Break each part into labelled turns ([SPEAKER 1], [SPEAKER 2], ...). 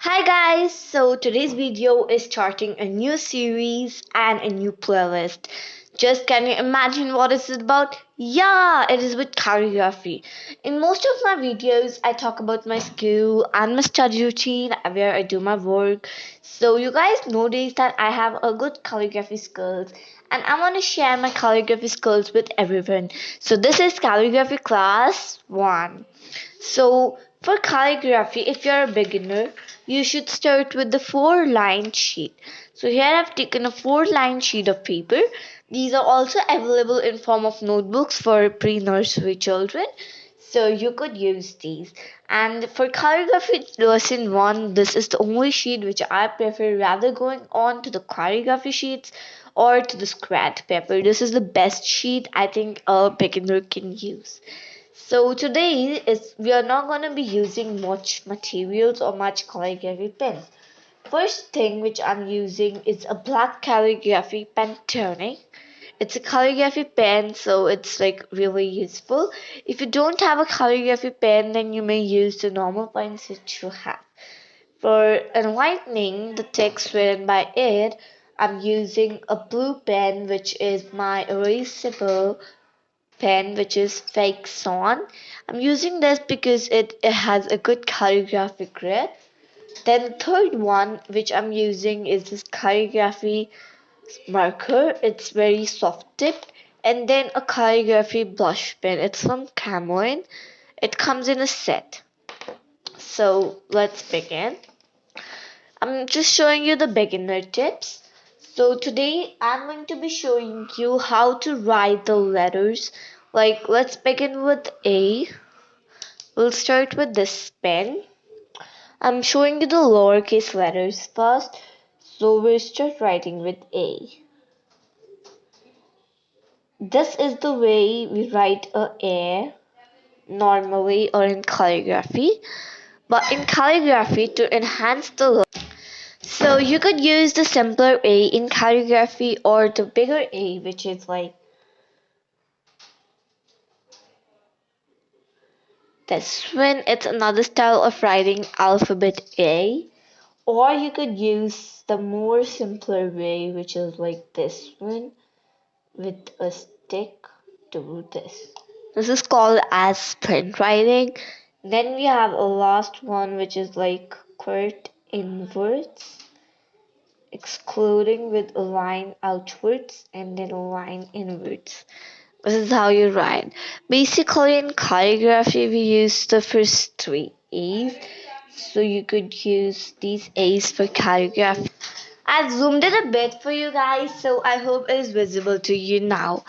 [SPEAKER 1] Hi guys, so today's video is starting a new series and a new playlist. Just can you imagine what is it about? Yeah, it is with calligraphy. In most of my videos, I talk about my school and my study routine where I do my work. So you guys notice that I have a good calligraphy skills and I want to share my calligraphy skills with everyone. So this is calligraphy class 1. So, for calligraphy, if you're a beginner, you should start with the 4-line sheet. So here I've taken a 4-line sheet of paper. These are also available in form of notebooks for pre-nursery children. So you could use these. And for calligraphy lesson 1, this is the only sheet which I prefer rather going on to the calligraphy sheets or to the scratch paper. This is the best sheet I think a beginner can use. So today is we are not going to be using much materials or much calligraphy pens. First thing which I'm using is a black calligraphy pen tonic. It's a calligraphy pen, so it's like really useful. If you don't have a calligraphy pen, then you may use the normal pens that you have. For enlightening the text written by it, I'm using a blue pen, which is my erasable pen, which is fake son. I'm using this because it has a good calligraphy grid. Then the third one which I'm using is this calligraphy marker. It's very soft tipped. And then a calligraphy blush pen. It's from Cameron. It comes in a set. So let's begin. I'm just showing you the beginner tips. So today I'm going to be showing you how to write the letters. Like let's begin with A. We'll start with this pen. I'm showing you the lowercase letters first. So we'll start writing with A. This is the way we write A normally or in calligraphy. But in calligraphy, to enhance the so you could use the simpler A in calligraphy or the bigger A, which is like this one. It's another style of writing alphabet A. Or you could use the more simpler way, which is like this one with a stick to do this. This is called as print writing. Then we have a last one, which is like curved inwards, excluding with a line outwards and then a line inwards. This is how you write. Basically, in calligraphy, we use the first 3 A's. So you could use these A's for calligraphy. I've zoomed in a bit for you guys, so I hope it is visible to you now.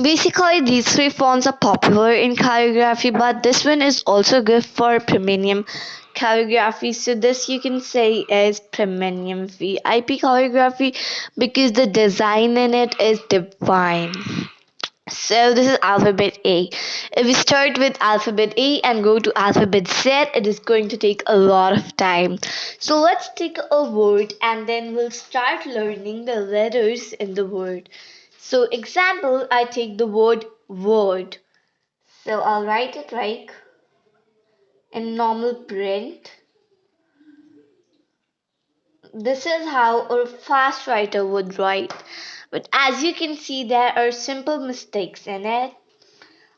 [SPEAKER 1] Basically, these 3 fonts are popular in calligraphy, but this one is also good for premium calligraphy. So this you can say is premium VIP calligraphy because the design in it is divine. So this is alphabet A. If we start with alphabet A and go to alphabet Z, it is going to take a lot of time. So let's take a word and then we'll start learning the letters in the word. So example, I take the word word. So I'll write it like in normal print. This is how a fast writer would write. But as you can see, there are simple mistakes in it.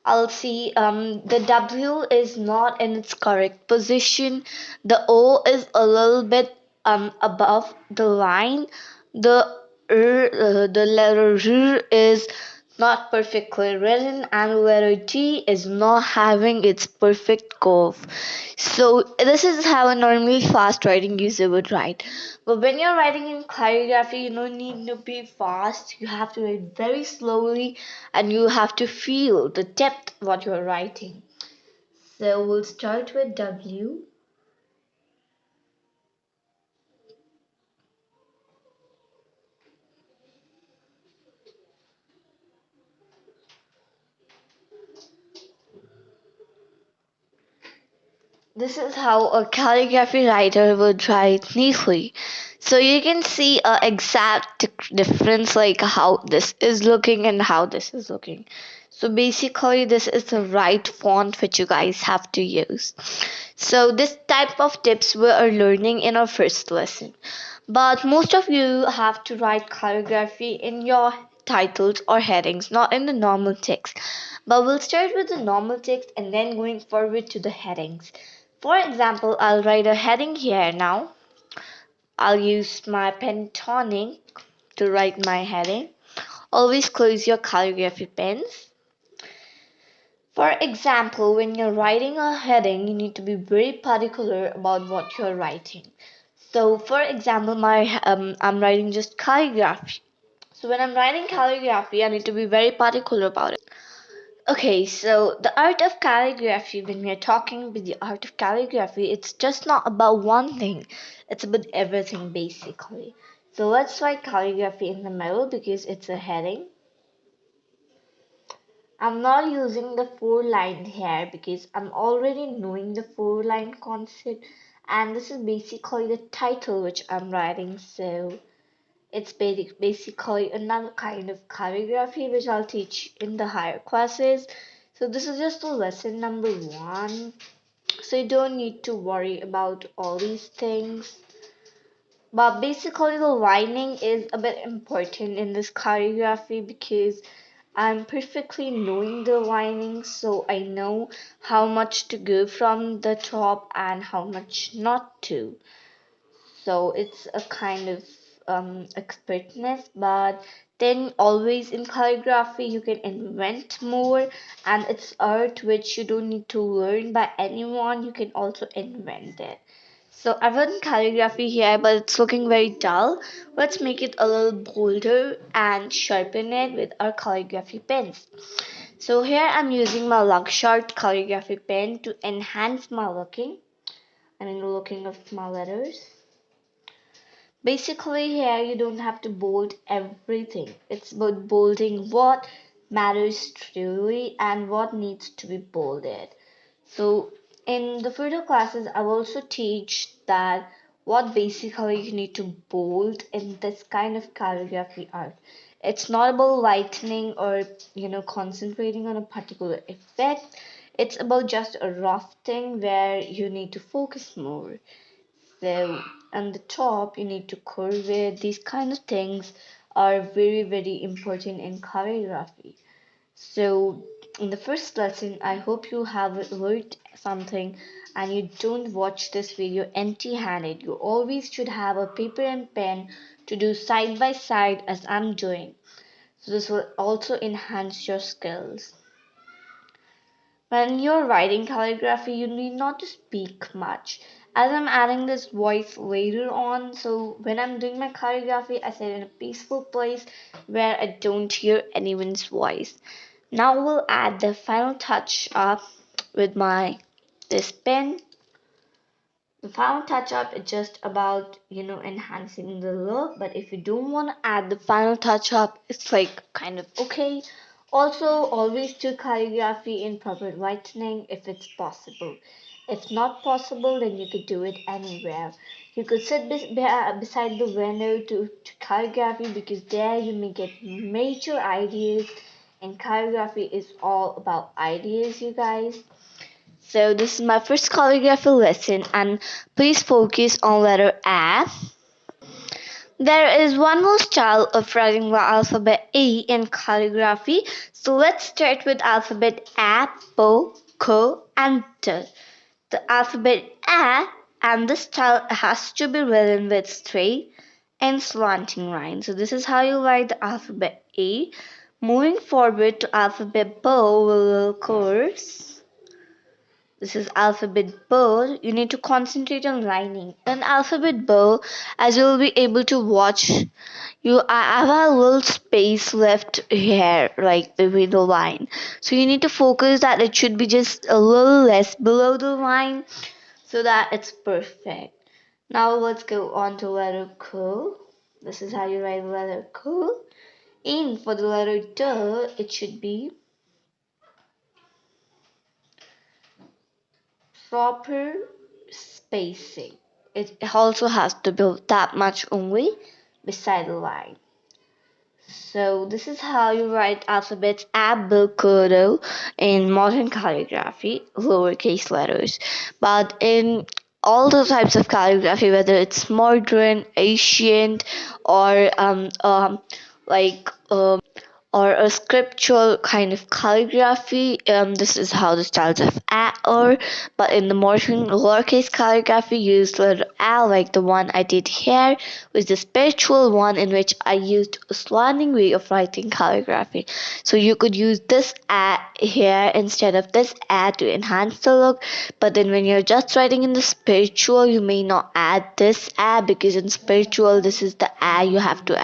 [SPEAKER 1] I'll see the W is not in its correct position. The O is a little bit above the line. The letter R is not perfectly written, and the letter G is not having its perfect curve. So this is how a normally fast writing user would write. But when you're writing in calligraphy, you don't need to be fast. You have to write very slowly, and you have to feel the depth what you're writing. So we'll start with W. This is how a calligraphy writer would write neatly. So you can see a exact difference like how this is looking and how this is looking. So basically this is the right font which you guys have to use. So this type of tips we are learning in our first lesson. But most of you have to write calligraphy in your titles or headings, not in the normal text. But we'll start with the normal text and then going forward to the headings. For example, I'll write a heading here now. I'll use my pen tonic to write my heading. Always close your calligraphy pens. For example, when you're writing a heading, you need to be very particular about what you're writing. So, for example, I'm writing just calligraphy. So when I'm writing calligraphy, I need to be very particular about it. Okay, so the art of calligraphy, when we're talking with the art of calligraphy, it's just not about one thing. It's about everything basically. So let's write calligraphy in the middle because it's a heading. I'm not using the four line here because I'm already knowing the four line concept, and this is basically the title which I'm writing, so it's basically another kind of calligraphy which I'll teach in the higher classes. So this is just the lesson number 1, so you don't need to worry about all these things. But basically the lining is a bit important in this calligraphy because I'm perfectly knowing the lining, so I know how much to go from the top and how much not to. So it's a kind of expertness, but then always in calligraphy you can invent more, and it's art which you don't need to learn by anyone, you can also invent it. So I've done calligraphy here, but it's looking very dull. Let's make it a little bolder and sharpen it with our calligraphy pens. So here I'm using my Luxart calligraphy pen to enhance my looking of my letters. Basically here you don't have to bold everything. It's about bolding what matters truly and what needs to be bolded. So in the further classes I will also teach that what basically you need to bold in this kind of calligraphy art. It's not about lightening or concentrating on a particular effect. It's about just a rough thing where you need to focus more. So on the top you need to curve it. These kind of things are very very important in calligraphy. So in the first lesson I hope you have learned something and you don't watch this video empty handed. You always should have a paper and pen to do side by side as I'm doing, so this will also enhance your skills. When you're writing calligraphy, you need not to speak much. As I'm adding this voice later on, so when I'm doing my calligraphy, I sit in a peaceful place where I don't hear anyone's voice. Now we'll add the final touch up with my this pen. The final touch up is just about enhancing the look, but if you don't want to add the final touch up, it's like kind of okay. Also always do calligraphy in proper whitening if it's possible. If not possible, then you could do it anywhere. You could sit beside the window to calligraphy because there you may get major ideas, and calligraphy is all about ideas, you guys. So this is my first calligraphy lesson, and please focus on letter A. There is one more style of writing the alphabet A in calligraphy. So let's start with alphabet A, B, K, and T. The alphabet A and the style has to be written with straight and slanting lines. So this is how you write the alphabet A. Moving forward to alphabet B will course. This is alphabet B. You need to concentrate on lining. In alphabet B, as you will be able to watch, I have a little space left here, like between the line. So you need to focus that it should be just a little less below the line so that it's perfect. Now let's go on to letter K. This is how you write the letter K. And for the letter D, it should be proper spacing. It also has to be that much only beside the line. So this is how you write alphabets ab Kodo in modern calligraphy, lowercase letters. But in all the types of calligraphy, whether it's modern, ancient, or like or a scriptural kind of calligraphy. This is how the styles of A are, but in the modern lowercase calligraphy, use letter A, like the one I did here, was the spiritual one in which I used a slanting way of writing calligraphy. So you could use this A here instead of this A to enhance the look, but then when you're just writing in the spiritual, you may not add this A because in spiritual, this is the A you have to add.